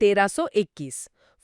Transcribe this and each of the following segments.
1321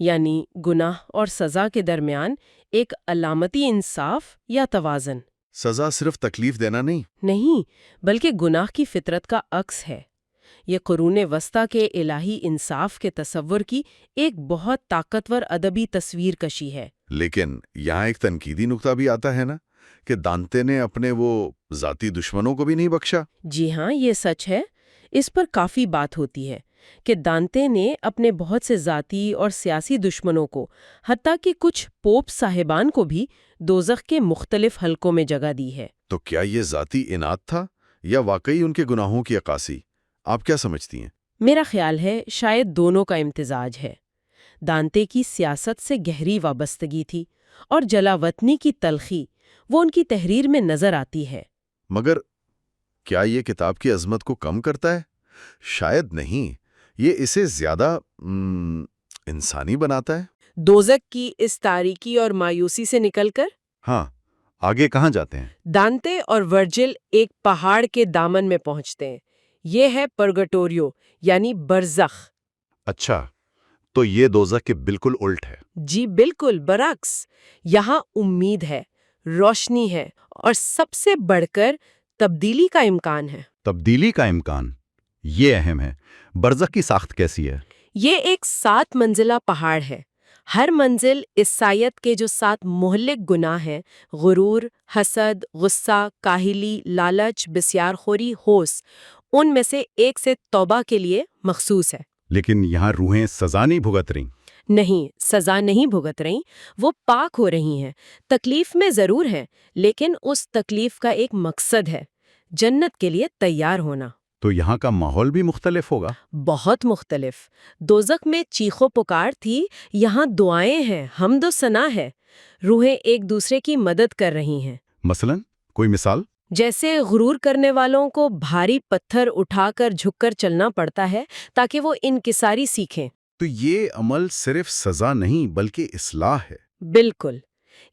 یعنی گناہ اور سزا کے درمیان ایک علامتی انصاف یا توازن سزا صرف تکلیف دینا نہیں، بلکہ گناہ کی فطرت کا عکس ہے۔ یہ قرون وسطیٰ کے الہی انصاف کے تصور کی ایک بہت طاقتور ادبی تصویر کشی ہے۔ لیکن یہاں ایک تنقیدی نقطہ بھی آتا ہے نا کہ دانتے نے اپنے وہ ذاتی دشمنوں کو بھی نہیں بخشا۔ جی ہاں، یہ سچ ہے۔ اس پر کافی بات ہوتی ہے کہ دانتے نے اپنے بہت سے ذاتی اور سیاسی دشمنوں کو، حتیٰ کہ کچھ پوپ صاحبان کو بھی دوزخ کے مختلف حلقوں میں جگہ دی ہے۔ تو کیا یہ ذاتی اناد تھا یا واقعی ان کے گناہوں کی عکاسی؟ آپ کیا سمجھتی ہیں؟ میرا خیال ہے شاید دونوں کا امتزاج ہے۔ دانتے کی سیاست سے گہری وابستگی تھی اور جلاوطنی کی تلخی وہ ان کی تحریر میں نظر آتی ہے۔ مگر کیا یہ کتاب کی عظمت کو کم کرتا ہے؟ شاید نہیں، یہ اسے زیادہ انسانی بناتا ہے۔ دوزخ کی اس تاریکی اور مایوسی سے نکل کر ہاں، آگے کہاں جاتے ہیں؟ دانتے اور ورجل ایک پہاڑ کے دامن میں پہنچتے ہیں۔ یہ ہے پرگٹوریو یعنی برزخ۔ اچھا، تو یہ دوزخ کے بالکل الٹ ہے۔ جی بالکل برعکس۔ یہاں امید ہے، روشنی ہے اور سب سے بڑھ کر تبدیلی کا امکان ہے۔ تبدیلی کا امکان، یہ اہم ہے۔ برزخ کی ساخت کیسی ہے؟ یہ ایک 7 منزلہ پہاڑ ہے۔ ہر منزل عیسائیت کے جو 7 مہلک گناہ ہیں، غرور، حسد، غصہ، کاہلی، لالچ، بسیارخوری، ہوس، ان میں سے ایک سے توبہ کے لیے مخصوص ہے۔ لیکن یہاں روحیں سزا نہیں بھگت رہیں۔ نہیں، سزا نہیں بھگت رہی، وہ پاک ہو رہی ہیں۔ تکلیف میں ضرور ہیں، لیکن اس تکلیف کا ایک مقصد ہے، جنت کے لیے تیار ہونا۔ تو یہاں کا ماحول بھی مختلف ہوگا؟ بہت مختلف۔ دوزخ میں چیخو پکار تھی، یہاں دعائیں ہیں، حمد و ثنا ہے۔ روحیں ایک دوسرے کی مدد کر رہی ہیں۔ مثلاً کوئی مثال؟ جیسے غرور کرنے والوں کو بھاری پتھر اٹھا کر جھک کر چلنا پڑتا ہے تاکہ وہ انکساری سیکھیں۔ تو یہ عمل صرف سزا نہیں بلکہ اصلاح ہے۔ بالکل،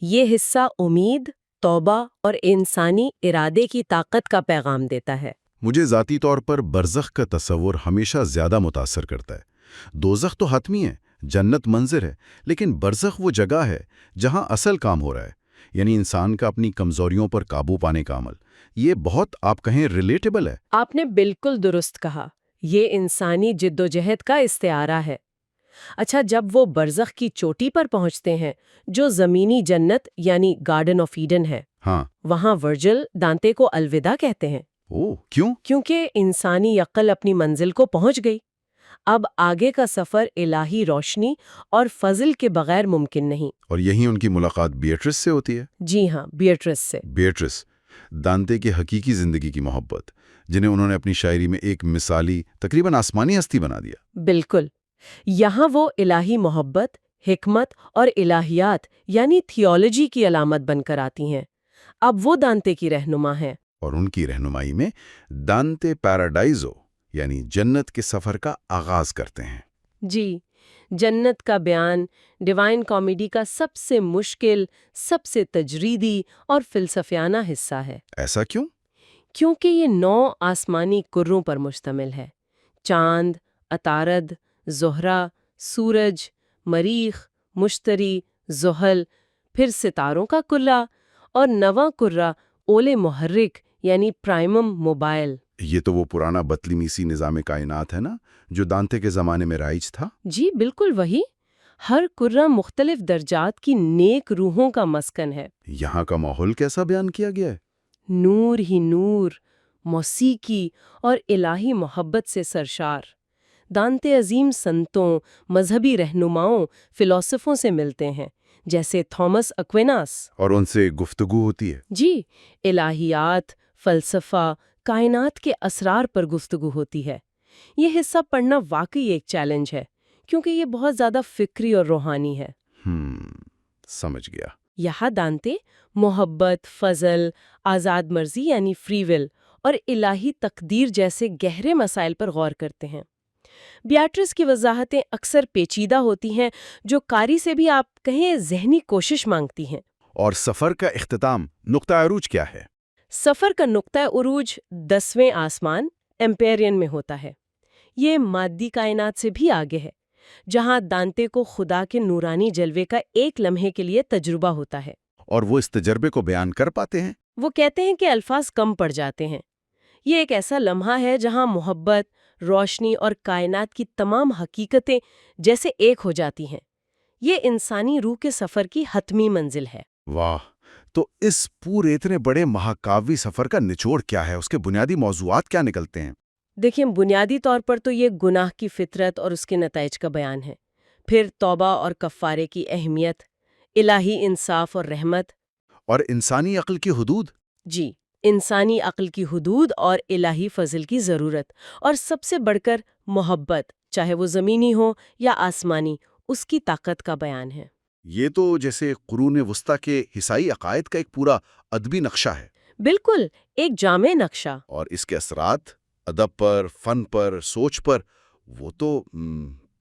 یہ حصہ امید، توبہ اور انسانی ارادے کی طاقت کا پیغام دیتا ہے۔ مجھے ذاتی طور پر برزخ کا تصور ہمیشہ زیادہ متاثر کرتا ہے۔ دوزخ تو حتمی ہے، جنت منظر ہے، لیکن برزخ وہ جگہ ہے جہاں اصل کام ہو رہا ہے، یعنی انسان کا اپنی کمزوریوں پر قابو پانے کا عمل۔ یہ بہت آپ کہیں ریلیٹیبل ہے۔ آپ نے بالکل درست کہا، یہ انسانی جدوجہد کا استعارہ ہے۔ اچھا، جب وہ برزخ کی چوٹی پر پہنچتے ہیں، جو زمینی جنت یعنی گارڈن آف ایڈن ہے، ہاں، وہاں ورجل دانتے کو الوداع کہتے ہیں۔ کیوں؟ کیونکہ انسانی عقل اپنی منزل کو پہنچ گئی۔ اب آگے کا سفر الہی روشنی اور فضل کے بغیر ممکن نہیں۔ اور یہی ان کی ملاقات بیٹرس سے ہوتی ہے۔ جی ہاں، بیٹرس سے۔ بیٹرس، دانتے کی حقیقی زندگی کی محبت، جنہیں انہوں نے اپنی شاعری میں ایک مثالی، تقریباً آسمانی ہستی بنا دیا۔ بالکل، یہاں وہ الہی محبت، حکمت اور الہیات یعنی تھیولوجی کی علامت بن کر آتی ہیں۔ اب وہ دانتے کی رہنما ہیں۔ اور ان کی رہنمائی میں دانتے پیراڈائزو یعنی جنت کے سفر کا آغاز کرتے ہیں۔ جی، جنت کا بیان ڈیوائن کامیڈی کا سب سے مشکل، سب سے تجریدی اور فلسفیانہ حصہ ہے۔ ایسا کیوں؟ کیونکہ یہ 9 آسمانی کروں پر مشتمل ہے: چاند، عطارد، زہرہ، سورج، مریخ، مشتری، زحل، پھر ستاروں کا کلہ اور نواں کرہ اولے محرک یعنی پرائمم موبائل۔ یہ تو وہ پرانا بطلیمیسی نظام کائنات ہے نا، جو دانتے کے زمانے میں رائج تھا؟ جی بالکل وہی۔ ہر کرہ مختلف درجات کی نیک روحوں کا مسکن ہے۔ یہاں کا ماحول کیسا بیان کیا گیا ہے؟ نور ہی نور، موسیقی اور الہی محبت سے سرشار۔ دانتے عظیم سنتوں، مذہبی رہنماؤں، فلسفوں سے ملتے ہیں، جیسے تھامس ایکویناس۔ اور ان سے گفتگو ہوتی ہے؟ جی، الہیات، فلسفہ، کائنات کے اسرار پر گفتگو ہوتی ہے۔ یہ حصہ پڑھنا واقعی ایک چیلنج ہے، کیونکہ یہ بہت زیادہ فکری اور روحانی ہے۔ سمجھ گیا۔ یہاں دانتے محبت، فضل، آزاد مرضی یعنی فری ول اور الہی تقدیر جیسے گہرے مسائل پر غور کرتے ہیں۔ بیاٹرس کی وضاحتیں اکثر پیچیدہ ہوتی ہیں، جو قاری سے بھی آپ کہیں ذہنی کوشش مانگتی ہیں۔ اور سفر کا اختتام، نقطہ عروج کیا ہے؟ سفر کا نقطہ عروج 10ویں آسمان ایمپیرین میں ہوتا ہے۔ یہ مادی کائنات سے بھی آگے ہے، جہاں دانتے کو خدا کے نورانی جلوے کا ایک لمحے کے لیے تجربہ ہوتا ہے۔ اور وہ اس تجربے کو بیان کر پاتے ہیں؟ وہ کہتے ہیں کہ الفاظ کم پڑ جاتے ہیں۔ یہ ایک ایسا لمحہ ہے جہاں محبت، روشنی اور کائنات کی تمام حقیقتیں جیسے ایک ہو جاتی ہیں۔ یہ انسانی روح کے سفر کی حتمی منزل ہے۔ واہ! تو اس پورے اتنے بڑے مہاکاوی سفر کا نچوڑ کیا ہے؟ اس کے بنیادی موضوعات کیا نکلتے ہیں؟ دیکھیں، بنیادی طور پر تو یہ گناہ کی فطرت اور اس کے نتائج کا بیان ہے، پھر توبہ اور کفارے کی اہمیت، الہی انصاف اور رحمت، اور انسانی عقل کی حدود؟ جی، انسانی عقل کی حدود اور الہی فضل کی ضرورت، اور سب سے بڑھ کر محبت، چاہے وہ زمینی ہو یا آسمانی، اس کی طاقت کا بیان ہے۔ یہ تو جیسے قرون وسطیٰ کے عیسائی عقائد کا ایک پورا ادبی نقشہ ہے۔ بالکل، ایک جامع نقشہ۔ اور اس کے اثرات ادب پر، فن پر، سوچ پر، وہ تو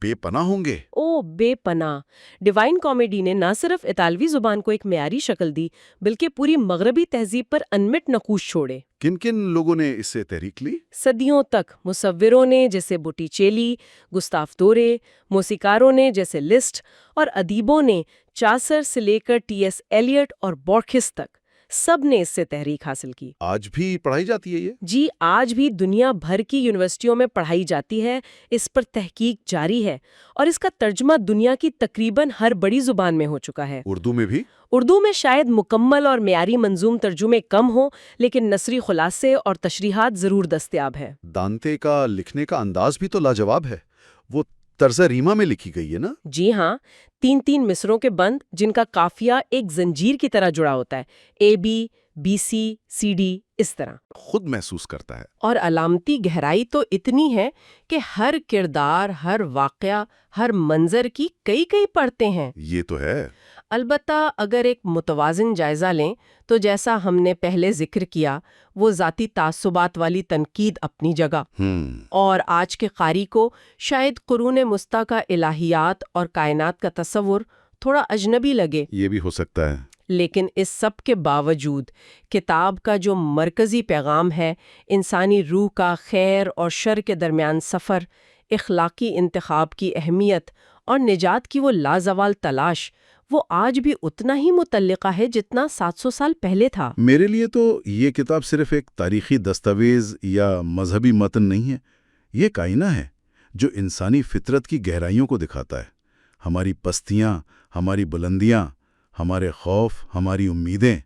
بے پناہ ہوں گے۔ او بے پناہ! ڈیوائن کامیڈی نے نہ صرف اطالوی زبان کو ایک معیاری شکل دی، بلکہ پوری مغربی تہذیب پر انمٹ نقوش چھوڑے۔ کن کن لوگوں نے اس سے تحریک لی؟ صدیوں تک مصوروں نے جیسے بوٹیچیلی، گستاف دورے، موسیقاروں نے جیسے لسٹ، اور ادیبوں نے چاسر سے لے کر ٹی ایس ایلیٹ اور بورکھس تک، سب نے اس سے تحریک حاصل کی۔ آج بھی پڑھائی جاتی ہے یہ؟ جی، آج بھی دنیا بھر کی یونیورسٹیوں میں پڑھائی جاتی ہے، اس پر تحقیق جاری ہے، اور اس کا ترجمہ دنیا کی تقریباً ہر بڑی زبان میں ہو چکا ہے۔ اردو میں بھی؟ اردو میں شاید مکمل اور معیاری منظوم ترجمے کم ہوں، لیکن نثری خلاصے اور تشریحات ضرور دستیاب ہے۔ دانتے کا لکھنے کا انداز بھی تو لاجواب ہے۔ وہ طرز ریما میں لکھی گئی ہے نا؟ جی ہاں، 3 مصروں کے بند جن کا قافیہ ایک زنجیر کی طرح جڑا ہوتا ہے، بی سی ڈی، اس طرح خود محسوس کرتا ہے۔ اور علامتی گہرائی تو اتنی ہے کہ ہر کردار، ہر واقعہ، ہر منظر کی کئی پرتیں ہیں۔ یہ تو ہے۔ البتہ اگر ایک متوازن جائزہ لیں تو جیسا ہم نے پہلے ذکر کیا، وہ ذاتی تعصبات والی تنقید اپنی جگہ، اور آج کے قاری کو شاید قرون وسطیٰ کا الہیات اور کائنات کا تصور تھوڑا اجنبی لگے۔ یہ بھی ہو سکتا ہے۔ لیکن اس سب کے باوجود کتاب کا جو مرکزی پیغام ہے، انسانی روح کا خیر اور شر کے درمیان سفر، اخلاقی انتخاب کی اہمیت اور نجات کی وہ لازوال تلاش، وہ آج بھی اتنا ہی متعلقہ ہے جتنا 700 سال پہلے تھا۔ میرے لیے تو یہ کتاب صرف ایک تاریخی دستاویز یا مذہبی متن نہیں ہے، یہ کائنہ ہے جو انسانی فطرت کی گہرائیوں کو دکھاتا ہے۔ ہماری پستیاں، ہماری بلندیاں، ہمارے خوف، ہماری امیدیں،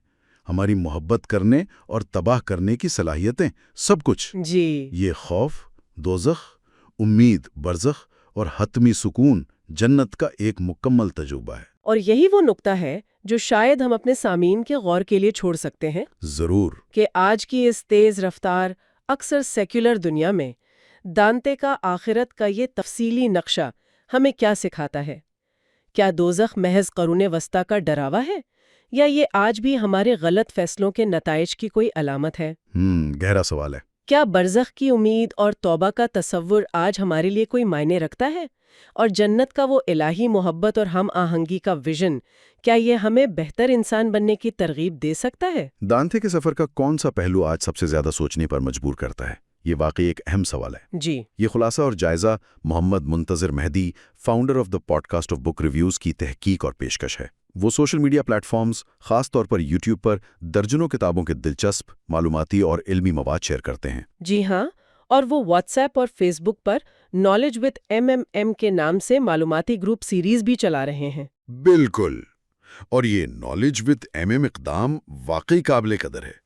ہماری محبت کرنے اور تباہ کرنے کی صلاحیتیں، سب کچھ۔ جی، یہ خوف، دوزخ، امید، برزخ اور حتمی سکون، جنت کا ایک مکمل تجربہ ہے۔ اور یہی وہ نقطہ ہے جو شاید ہم اپنے سامعین کے غور کے لیے چھوڑ سکتے ہیں، ضرور، کہ آج کی اس تیز رفتار، اکثر سیکولر دنیا میں دانتے کا آخرت کا یہ تفصیلی نقشہ ہمیں کیا سکھاتا ہے؟ کیا دوزخ محض قرون وسطیٰ کا ڈراوا ہے، یا یہ آج بھی ہمارے غلط فیصلوں کے نتائج کی کوئی علامت ہے؟ گہرا سوال ہے۔ کیا برزخ کی امید اور توبہ کا تصور آج ہمارے لیے کوئی معنی رکھتا ہے؟ اور جنت کا وہ الہی محبت اور ہم آہنگی کا ویژن، کیا یہ ہمیں بہتر انسان بننے کی ترغیب دے سکتا ہے؟ دانتے کے سفر کا کون سا پہلو آج سب سے زیادہ سوچنے پر مجبور کرتا ہے؟ یہ واقعی ایک اہم سوال ہے۔ جی، یہ خلاصہ اور جائزہ Muhammad Muntazir Mahdi, founder of the podcast of book reviews کی تحقیق اور پیشکش ہے۔ وہ سوشل میڈیا پلیٹ فارمز، خاص طور پر یوٹیوب پر درجنوں کتابوں کے دلچسپ، معلوماتی اور علمی مواد شیئر کرتے ہیں۔ جی ہاں، اور وہ واٹس ایپ اور فیس بک پر نالج وتھ MMM کے نام سے معلوماتی گروپ سیریز بھی چلا رہے ہیں۔ بالکل، اور یہ نالج وتھ MM اقدام واقعی قابل قدر ہے۔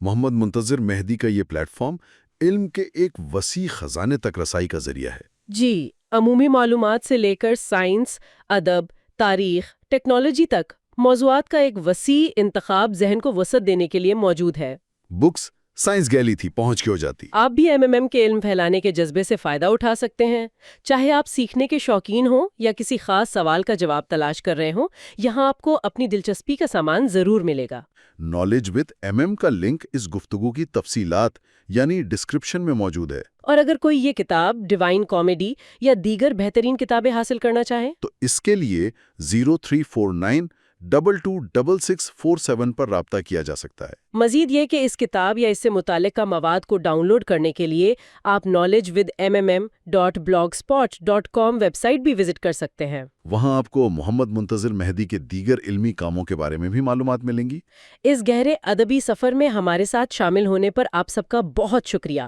محمد منتظر مہدی کا یہ پلیٹ فارم علم کے ایک وسیع خزانے تک رسائی کا ذریعہ ہے۔ جی، عمومی معلومات سے لے کر سائنس، ادب، تاریخ، ٹیکنالوجی تک موضوعات کا ایک وسیع انتخاب ذہن کو وسعت دینے کے لیے موجود ہے۔ بکس سائنس گیلی تھی، پہنچ کے ہو جاتی۔ آپ بھی MMM کے علم پھیلانے کے جذبے سے فائدہ اٹھا سکتے ہیں۔ چاہے آپ سیکھنے کے شوقین ہوں یا کسی خاص سوال کا جواب تلاش کر رہے ہوں، یہاں آپ کو اپنی دلچسپی کا سامان ضرور ملے گا۔ نالج وتھ MM کا لنک اس گفتگو کی تفصیلات یعنی ڈسکرپشن میں موجود ہے۔ اور اگر کوئی یہ کتاب، ڈیوائن کامیڈی یا دیگر بہترین کتابیں حاصل کرنا چاہے تو اس کے لیے 0349 226647 پر رابطہ کیا جا سکتا ہے۔ مزید یہ کہ اس کتاب یا اس سے متعلقہ مواد کو ڈاؤن لوڈ کرنے کے لیے آپ knowledgewithmmm.blogspot.com ویب سائٹ بھی وزٹ کر سکتے ہیں۔ وہاں آپ کو محمد منتظر مہدی کے دیگر علمی کاموں کے بارے میں بھی معلومات ملیں گی۔ اس گہرے ادبی سفر میں ہمارے ساتھ شامل ہونے پر آپ سب کا بہت شکریہ۔